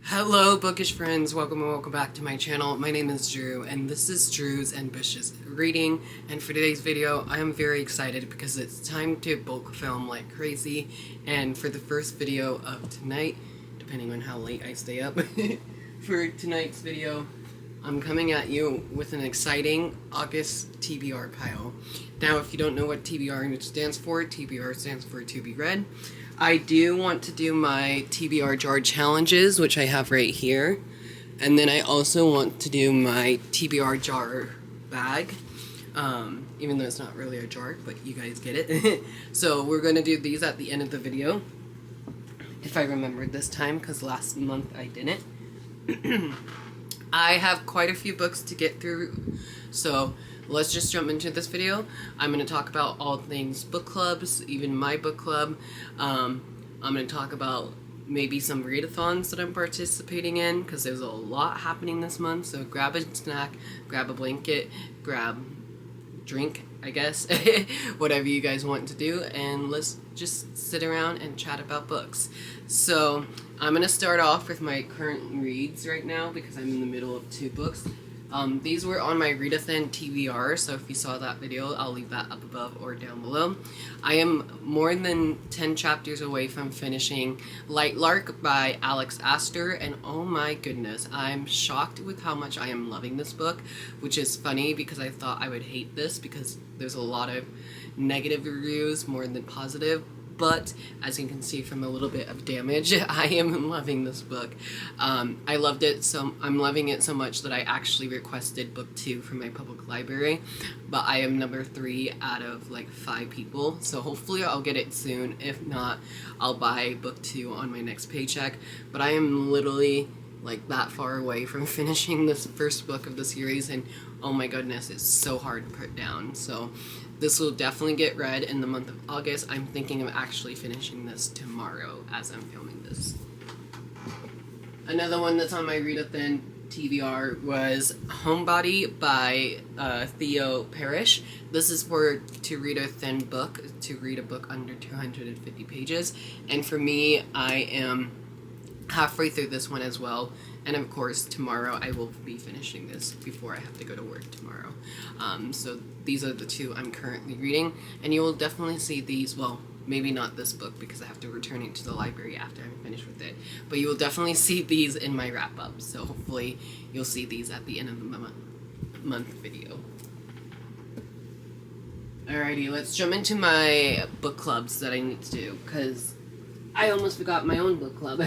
Hello bookish friends, welcome back to my channel. My name is Drew and this is Drew's Ambitious Reading, and for today's video I am very excited because it's time to book film like crazy. And for the first video of tonight, depending on how late I stay up for tonight's video, I'm coming at you with an exciting August TBR pile. Now if you don't know what TBR stands for, TBR stands for to be read. I do want to do my TBR jar challenges, which I have right here. And then I also want to do my TBR jar bag. Even though it's not really a jar, but you guys get it. So we're going to do these at the end of the video. If I remembered this time, because last month I didn't. I have quite a few books to get through, so let's just jump into this video. I'm going to talk about all things book clubs, even my book club. I'm going to talk about maybe some readathons that I'm participating in, because there's a lot happening this month. So grab a snack, grab a blanket, grab drink, I guess, whatever you guys want to do, and let's just sit around and chat about books. So I'm going to start off with my current reads right now because I'm in the middle of two books. These were on my Readathin TBR, so if you saw that video, I'll leave that up above or down below. I am more than 10 chapters away from finishing Light Lark by Alex Astor, and oh my goodness, I'm shocked with how much I am loving this book, which is funny because I thought I would hate this because there's a lot of negative reviews more than positive. But as you can see from a little bit of damage, I am loving this book. I loved it, so I'm loving it so much that I actually requested book 2 from my public library. But I am number 3 out of like 5 people, so hopefully I'll get it soon. If not, I'll buy book 2 on my next paycheck. But I am literally like that far away from finishing this first book of the series, and oh my goodness, it's so hard to put down. So this will definitely get read in the month of August. I'm thinking of actually finishing this tomorrow as I'm filming this. Another one that's on my Readathin TBR was Homebody by Theo Parrish. This is to read a thin book, to read a book under 250 pages. And for me, I am halfway through this one as well, and of course tomorrow I will be finishing this before I have to go to work tomorrow. So these are the two I'm currently reading, and you will definitely see these, well, maybe not this book because I have to return it to the library after I'm finished with it, but you will definitely see these in my wrap up, so hopefully you'll see these at the end of the month video. Alrighty, let's jump into my book clubs that I need to do, because I almost forgot my own book club.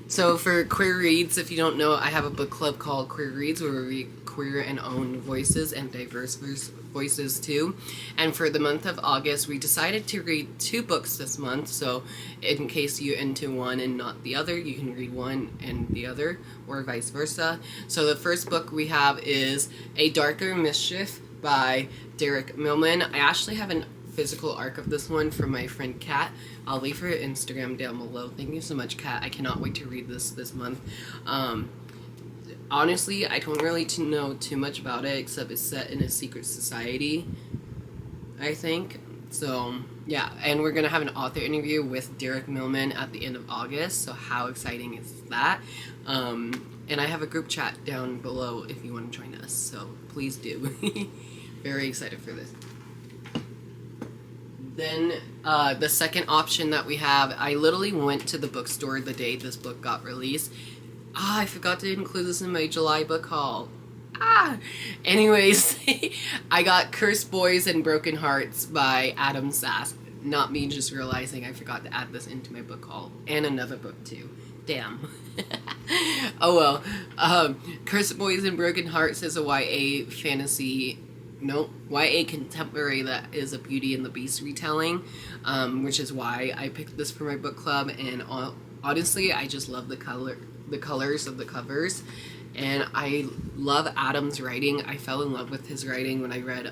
So for Queerreads, if you don't know, I have a book club called Queerreads where we read queer and own voices and diverse voices too. And for the month of August, we decided to read 2 books this month. So in case you're into one and not the other, you can read one and the other, or vice versa. So the first book we have is A Darker Mischief by Derek Millman. I actually have a physical arc of this one from my friend Kat. I'll leave her Instagram down below. Thank you so much, Kat. I cannot wait to read this month. Honestly, I don't really know too much about it, except it's set in a secret society, I think. So yeah, and we're gonna have an author interview with Derek Millman at the end of August, so how exciting is that? And I have a group chat down below if you want to join us, so please do. Very excited for this. Then the second option that we have, I literally went to the bookstore the day this book got released. I forgot to include this in my July book haul. Anyways, I got Cursed Boys and Broken Hearts by Adam Sass. Not me just realizing I forgot to add this into my book haul. And another book too. Damn. Oh well. Cursed Boys and Broken Hearts is a YA fantasy, YA contemporary that is a Beauty and the Beast retelling, which is why I picked this for my book club. And honestly, I just love the colors of the covers, and I love Adam's writing. I fell in love with his writing when I read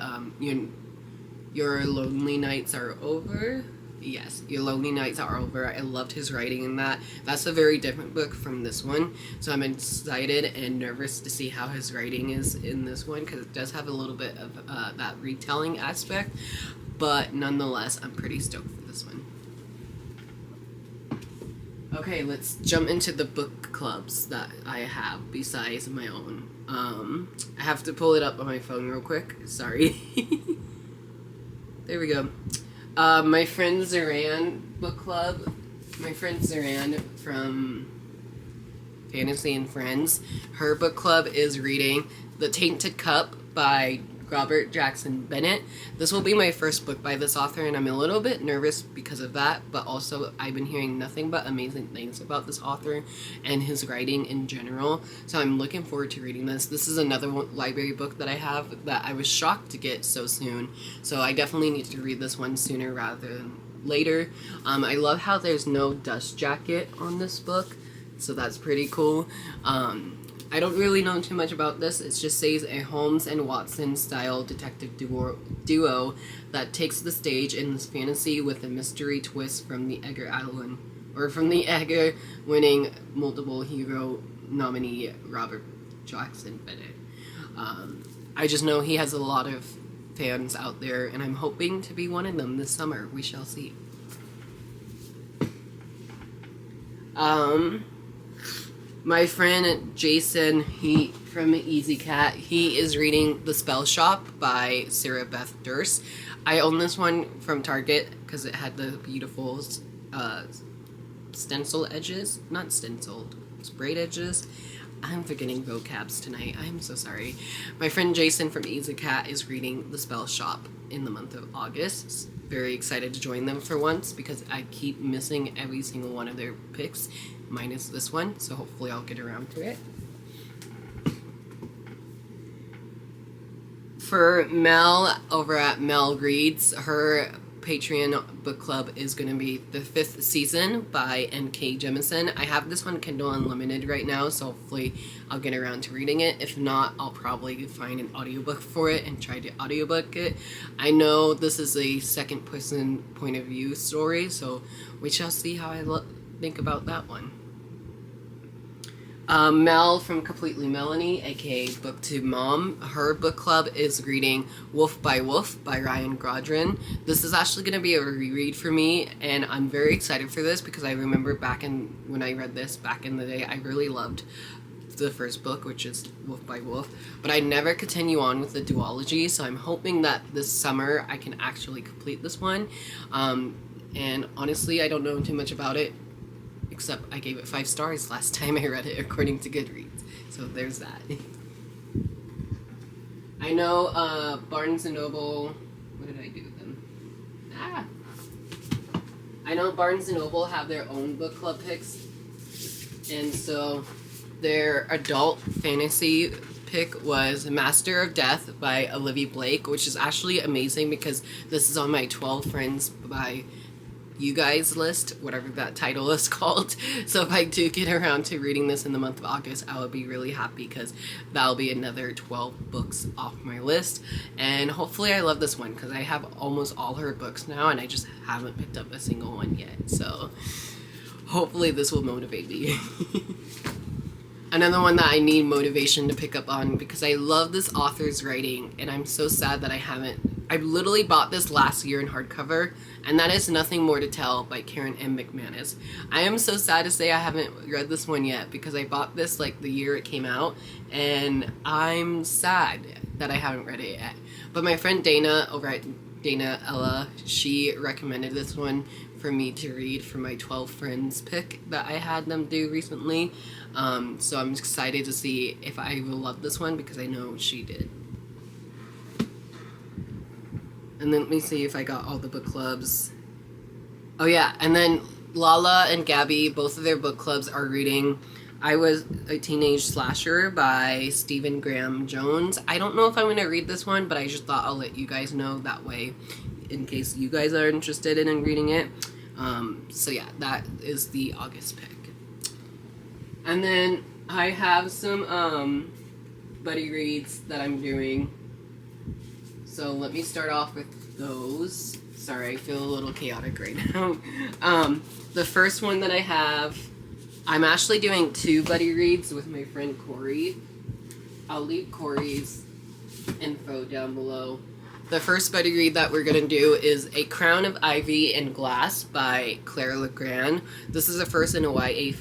Your Lonely Nights Are Over. Yes, Your Lonely Nights Are Over. I loved his writing in that. That's a very different book from this one, so I'm excited and nervous to see how his writing is in this one, because it does have a little bit of that retelling aspect, but nonetheless, I'm pretty stoked for this one. Okay, let's jump into the book clubs that I have besides my own. I have to pull it up on my phone real quick. Sorry. There we go. My friend Zoranne book club. My friend Zoranne from Fantasy and Friends. Her book club is reading The Tainted Cup by Robert Jackson Bennett. This will be my first book by this author, and I'm a little bit nervous because of that, but also I've been hearing nothing but amazing things about this author and his writing in general, so I'm looking forward to reading this. This is another library book that I have that I was shocked to get so soon, so I definitely need to read this one sooner rather than later. I love how there's no dust jacket on this book, so that's pretty cool. I don't really know too much about this. It just says a Holmes and Watson style detective duo that takes the stage in this fantasy with a mystery twist from the Edgar winning multiple hero nominee Robert Jackson Bennett. I just know he has a lot of fans out there, and I'm hoping to be one of them this summer. We shall see. My friend Jaysen, from Easy Cat, he is reading The Spell Shop by Sarah Beth Durst. I own this one from Target because it had the beautiful stencil edges. Not stenciled, sprayed edges. I'm forgetting vocabs tonight. I'm so sorry. My friend Jaysen from Easy Cat is reading The Spell Shop in the month of August. Very excited to join them for once because I keep missing every single one of their picks, minus this one, so hopefully I'll get around to it. For Mel over at Mel Reads, her Patreon book club is going to be The Fifth Season by N.K. Jemisin. I have this one Kindle Unlimited right now, so hopefully I'll get around to reading it. If not, I'll probably find an audiobook for it and try to audiobook it. I know this is a second person point of view story, so we shall see how I think about that one. Mel from Completely Melanie, aka BookTube Mom, her book club is reading Wolf by Ryan Grodrin. This is actually going to be a reread for me, and I'm very excited for this because I remember when I read this back in the day, I really loved the first book, which is Wolf by Wolf, but I never continue on with the duology, so I'm hoping that this summer I can actually complete this one. And honestly, I don't know too much about it, except I gave it 5 stars last time I read it according to Goodreads. So there's that. I know Barnes & Noble... What did I do with them? I know Barnes & Noble have their own book club picks. And so their adult fantasy pick was Master of Death by Olivia Blake, which is actually amazing because this is on my 12 friends by you guys list, whatever that title is called. So if I do get around to reading this in the month of August, I will be really happy because that'll be another 12 books off my list. And hopefully I love this one because I have almost all her books now and I just haven't picked up a single one yet. So hopefully this will motivate me. Another one that I need motivation to pick up on because I love this author's writing and I'm so sad that I haven't. I literally bought this last year in hardcover, and that is Nothing More to Tell by Karen M. McManus. I am so sad to say I haven't read this one yet because I bought this like the year it came out, and I'm sad that I haven't read it yet. But my friend Dana over at Dana Ella, she recommended this one for me to read for my 12 friends pick that I had them do recently. So I'm excited to see if I will love this one because I know she did. And then let me see if I got all the book clubs. Oh yeah, and then Lala and Gabby, both of their book clubs are reading I Was a Teenage Slasher by Stephen Graham Jones. I don't know if I'm going to read this one, but I just thought I'll let you guys know that way in case you guys are interested in reading it. So yeah, that is the August pick. And then I have some buddy reads that I'm doing. So let me start off with those. Sorry, I feel a little chaotic right now. The first one that I have, I'm actually doing 2 buddy reads with my friend Corrie. I'll leave Corrie's info down below. The first buddy read that we're going to do is A Crown of Ivy and Glass by Claire Legrand. This is the first in a YA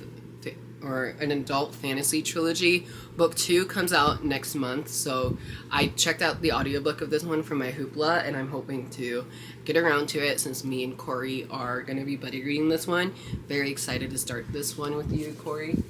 or an adult fantasy trilogy. Book 2 comes out next month, so I checked out the audiobook of this one from my Hoopla, and I'm hoping to get around to it since me and Corrie are going to be buddy reading this one. Very excited to start this one with you, Corrie.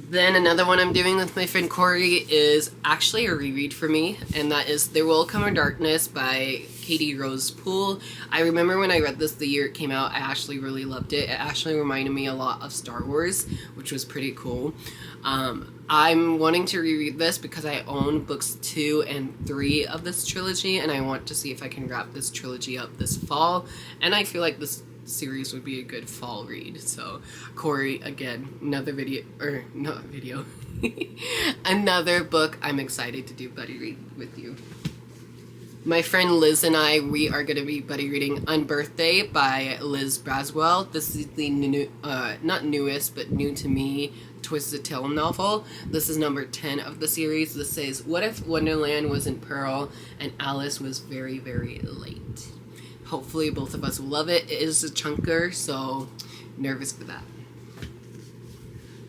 Then another one I'm doing with my friend Corrie is actually a reread for me, and that is There Will Come a Darkness by Katie Rose Poole. I remember when I read this the year it came out, I actually really loved it. It actually reminded me a lot of Star Wars, which was pretty cool. I'm wanting to reread this because I own books 2 and 3 of this trilogy, and I want to see if I can wrap this trilogy up this fall, and I feel like this series would be a good fall read. So Corrie, again, another another book I'm excited to do buddy read with you. My friend Liz and I, we are going to be buddy reading Unbirthday by Liz Braswell. This is the new, not newest, but new to me Twisted Tale novel. This is number 10 of the series. This says, what if Wonderland was in Pearl and Alice was very, very late? Hopefully both of us will love it. It is a chunker, so nervous for that.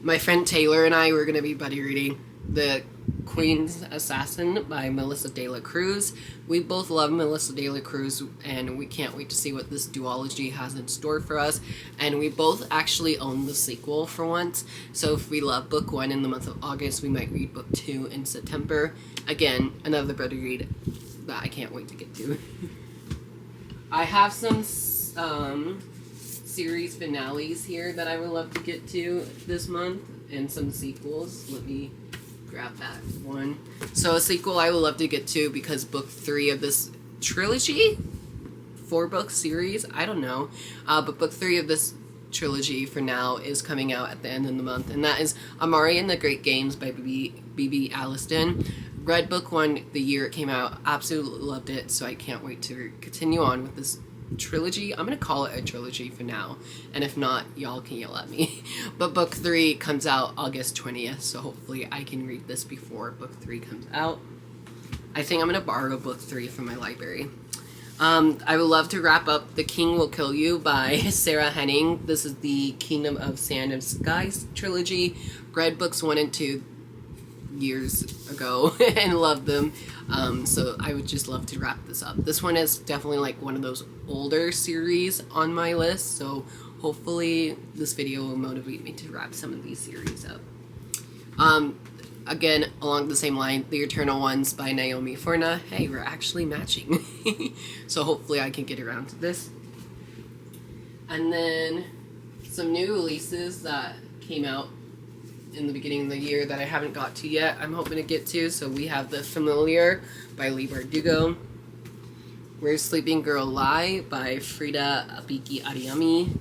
My friend Taylor and I were going to be buddy reading The Queen's Assassin by Melissa De La Cruz. We both love Melissa De La Cruz, and we can't wait to see what this duology has in store for us. And we both actually own the sequel for once, so if we love book 1 in the month of August, we might read book 2 in September. Again, another buddy read that I can't wait to get to. I have some series finales here that I would love to get to this month, and some sequels. Let me grab that one. So a sequel I would love to get to because book 3 of this trilogy, 4-book series, I don't know, but book 3 of this trilogy for now is coming out at the end of the month, and that is Amari and the Great Games by B.B. Alliston. Read book 1 the year it came out, absolutely loved it, so I can't wait to continue on with this trilogy. I'm going to call it a trilogy for now, and if not, y'all can yell at me. But book 3 comes out August 20th, so hopefully I can read this before book 3 comes out. I think I'm going to borrow book 3 from my library. I would love to wrap up The King Will Kill You by Sarah Henning. This is the Kingdom of Sand and Skies trilogy. Read books 1 and 2 years ago and loved them, so I would just love to wrap this up. This one is definitely like one of those older series on my list, so hopefully this video will motivate me to wrap some of these series up. Again, along the same line, The Eternal Ones by Naomi Forna. Hey, we're actually matching. So hopefully I can get around to this. And then some new releases that came out in the beginning of the year that I haven't got to yet, I'm hoping to get to. So we have The Familiar by Leigh Bardugo, Where Sleeping Girl Lie by Frida Abiki Adiyami,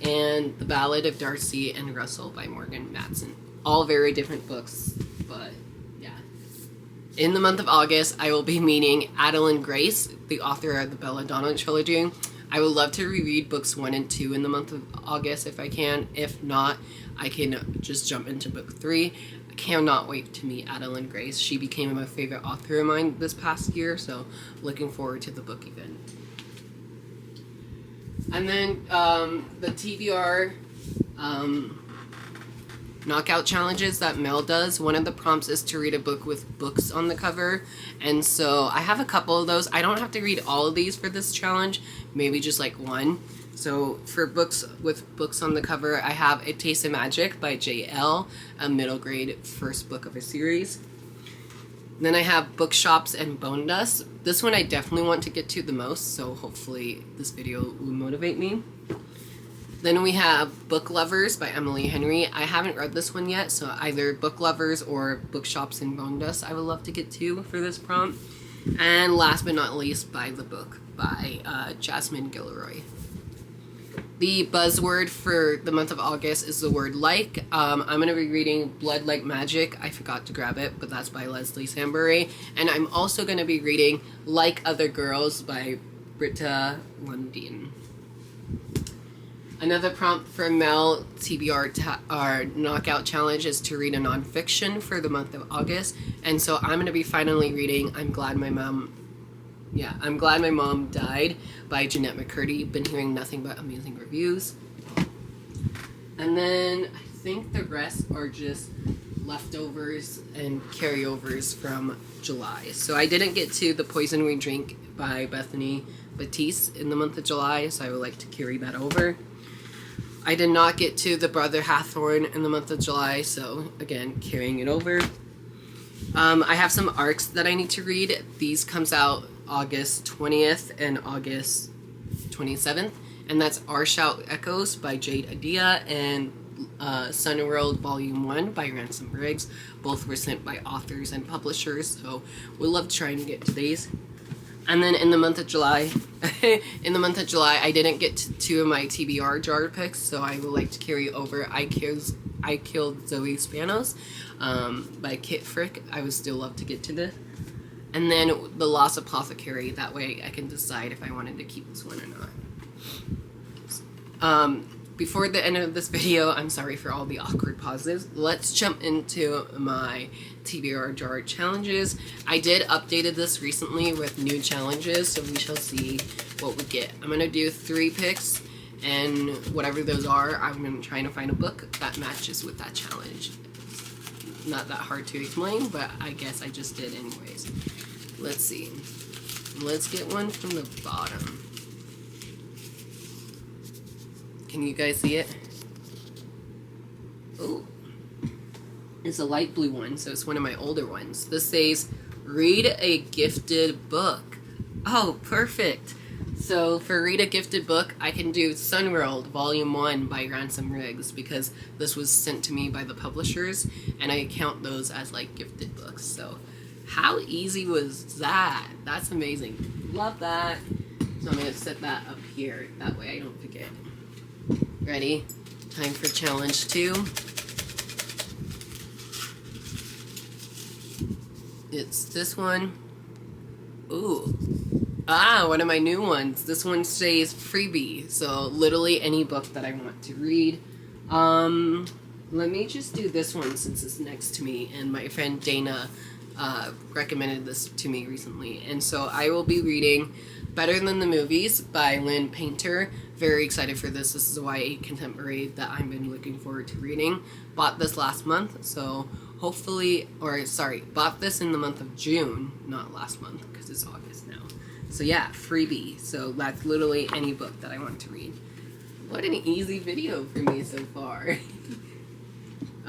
and The Ballad of Darcy and Russell by Morgan Matson. All very different books, but yeah. In the month of August, I will be meeting Adeline Grace, the author of the Belladonna trilogy. I would love to reread books 1 and 2 in the month of August if I can. If not, I can just jump into book 3. I cannot wait to meet Adeline Grace. She became a favorite author of mine this past year, so looking forward to the book event. And then the TBR knockout challenges that Mel does. One of the prompts is to read a book with books on the cover, and so I have a couple of those. I don't have to read all of these for this challenge, maybe just like one. So for books with books on the cover, I have A Taste of Magic by J.L., a middle grade first book of a series. Then I have Bookshops and Bonedust. This one I definitely want to get to the most, so hopefully this video will motivate me. Then we have Book Lovers by Emily Henry. I haven't read this one yet, so either Book Lovers or Bookshops and Bonedust I would love to get to for this prompt. And last but not least, By the Book by Jasmine Gilroy. The buzzword for the month of August is the word like. I'm going to be reading Blood Like Magic. I forgot to grab it, but that's by Leslie Sambury. And I'm also going to be reading Like Other Girls by Britta Lundin. Another prompt for Mel TBR our knockout challenge is to read a nonfiction for the month of August, and so I'm going to be finally reading I'm Glad My Mom Died by Jeanette McCurdy. Been hearing nothing but amazing reviews. And then I think the rest are just leftovers and carryovers from July. So I didn't get to The Poison We Drink by Bethany Batiste in the month of July, so I would like to carry that over. I did not get to The Brother Hathorn in the month of July, so again, carrying it over. I have some arcs that I need to read. These comes out August 20th and August 27th, and that's Our Shout Echoes by Jade Adia and Sunworld Volume 1 by Ransom Briggs. Both were sent by authors and publishers, so we'll love trying to get to these. And then in the month of July, I didn't get to 2 of my TBR jar picks, so I would like to carry over I Killed Zoe Spanos by Kit Frick. I would still love to get to this. And then The Lost Apothecary, that way I can decide if I wanted to keep this one or not. Before the end of this video, I'm sorry for all the awkward pauses. Let's jump into my TBR jar challenges. I did updated this recently with new challenges, so we shall see what we get. I'm gonna do 3 picks, and whatever those are, I'm gonna try to find a book that matches with that challenge. Not that hard to explain, but I guess I just did anyways. Let's see. Let's get one from the bottom. Can you guys see it? Oh, it's a light blue one, so it's one of my older ones. This says, read a gifted book. Oh, perfect. So for read a gifted book, I can do Sunworld Volume 1 by Ransom Briggs, because this was sent to me by the publishers, and I count those as like gifted books. So how easy was that? That's amazing. Love that. So I'm going to set that up here. That way I don't forget. Ready? Time for challenge 2. It's this one. Ooh. One of my new ones. This one says freebie. So literally any book that I want to read. Let me just do this one since it's next to me, and my friend Dana recommended this to me recently. And so I will be reading Better Than the Movies by Lynn Painter. Very excited for this. This is a YA contemporary that I've been looking forward to reading. Bought this last month, so hopefully, bought this in the month of June, not last month, because it's August now. So yeah, freebie. So that's literally any book that I want to read. What an easy video for me so far.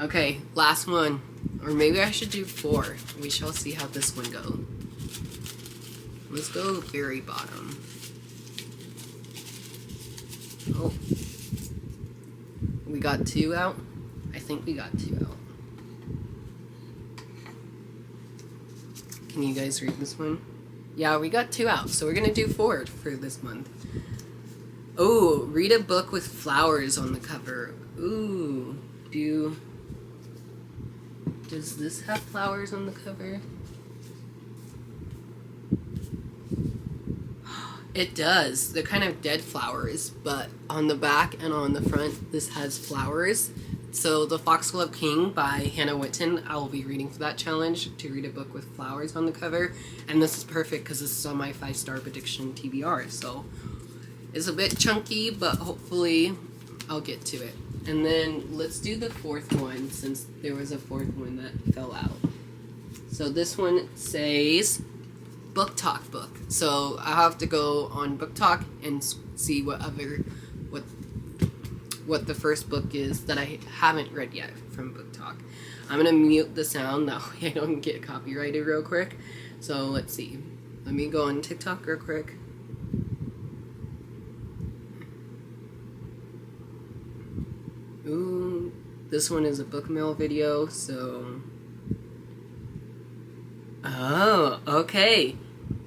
Okay, last one. Or maybe I should do 4. We shall see how this one goes. Let's go very bottom. Oh. We got 2 out? I think we got 2 out. Can you guys read this one? Yeah, we got 2 out, so we're gonna do 4 for this month. Oh, read a book with flowers on the cover. Ooh, does this have flowers on the cover? It does. They're kind of dead flowers, but on the back and on the front, this has flowers. So The Foxglove King by Hannah Whitten, I will be reading for that challenge, to read a book with flowers on the cover. And this is perfect because this is on my 5-star prediction TBR. So it's a bit chunky, but hopefully I'll get to it. And then let's do the 4th one, since there was a 4th one that fell out. So this one says Book Talk book. So I have to go on Book Talk and see what the first book is that I haven't read yet from Book Talk. I'm gonna mute the sound, that way I don't get copyrighted real quick. So let's see. Let me go on TikTok real quick. Ooh, this one is a book mail video, so... Oh, okay.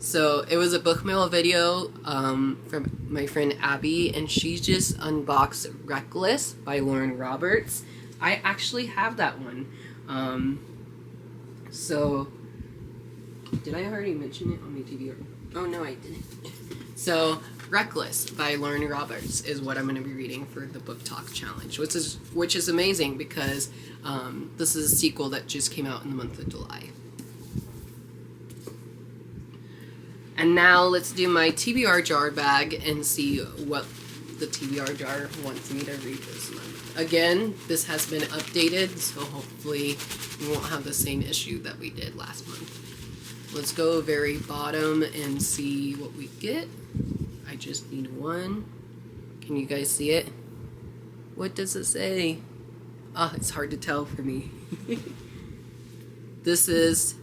So it was a book mail video from my friend Abby, and she just unboxed Reckless by Lauren Roberts. I actually have that one. So, did I already mention it on my TV? Oh no, I didn't. So Reckless by Lauren Roberts is what I'm going to be reading for the book talk challenge, which is amazing because this is a sequel that just came out in the month of July. And now let's do my TBR jar bag and see what the TBR jar wants me to read this month. Again, this has been updated, so hopefully we won't have the same issue that we did last month. Let's go very bottom and see what we get. I just need one. Can you guys see it? What does it say? Ah, it's hard to tell for me. This is...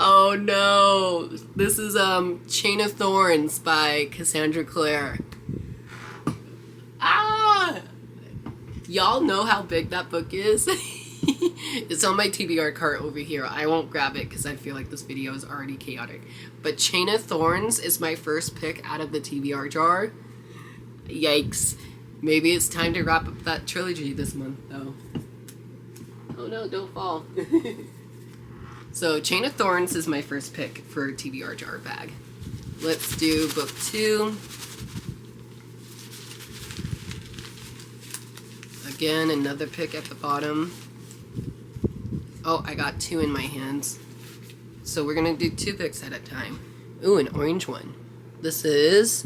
Oh no! This is Chain of Thorns by Cassandra Clare. Ah! Y'all know how big that book is? It's on my TBR cart over here. I won't grab it because I feel like this video is already chaotic. But Chain of Thorns is my first pick out of the TBR jar. Yikes. Maybe it's time to wrap up that trilogy this month, though. Oh no, don't fall. So, Chain of Thorns is my first pick for TBR jar bag. Let's do book 2. Again, another pick at the bottom. Oh, I got 2 in my hands. So we're gonna do 2 picks at a time. Ooh, an orange one. This is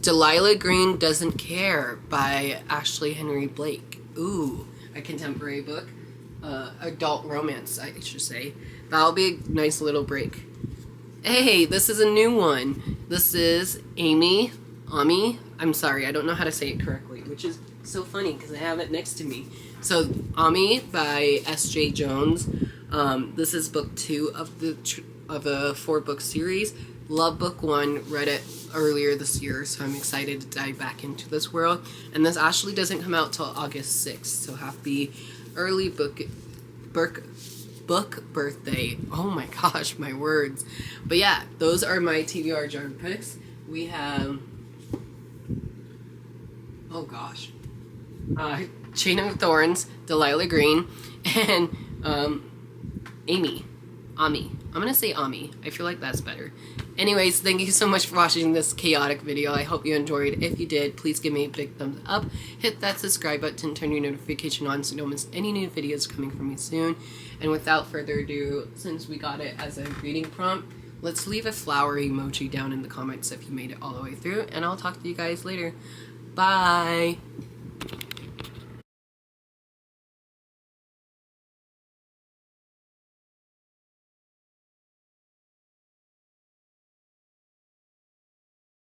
Delilah Green Doesn't Care by Ashley Henry Blake. Ooh, a contemporary book. Adult romance, I should say. That'll be a nice little break. Hey, this is a new one. This is Ami. I'm sorry, I don't know how to say it correctly, which is so funny because I have it next to me. So, Ami by S.J. Jones. This is book 2 of the 4-book series. Love book 1, read it earlier this year, so I'm excited to dive back into this world. And this actually doesn't come out till August 6th, so happy early book birthday. Oh my gosh, my words. But yeah, those are my TBR jar picks. We have, oh gosh, Chain of Thorns, Delilah Green, and Ami. I'm gonna say Ami. I feel like that's better. Anyways, thank you so much for watching this chaotic video. I hope you enjoyed. If you did, please give me a big thumbs up. Hit that subscribe button, turn your notification on so you don't miss any new videos coming from me soon. And without further ado, since we got it as a reading prompt, let's leave a flower emoji down in the comments if you made it all the way through, and I'll talk to you guys later. Bye!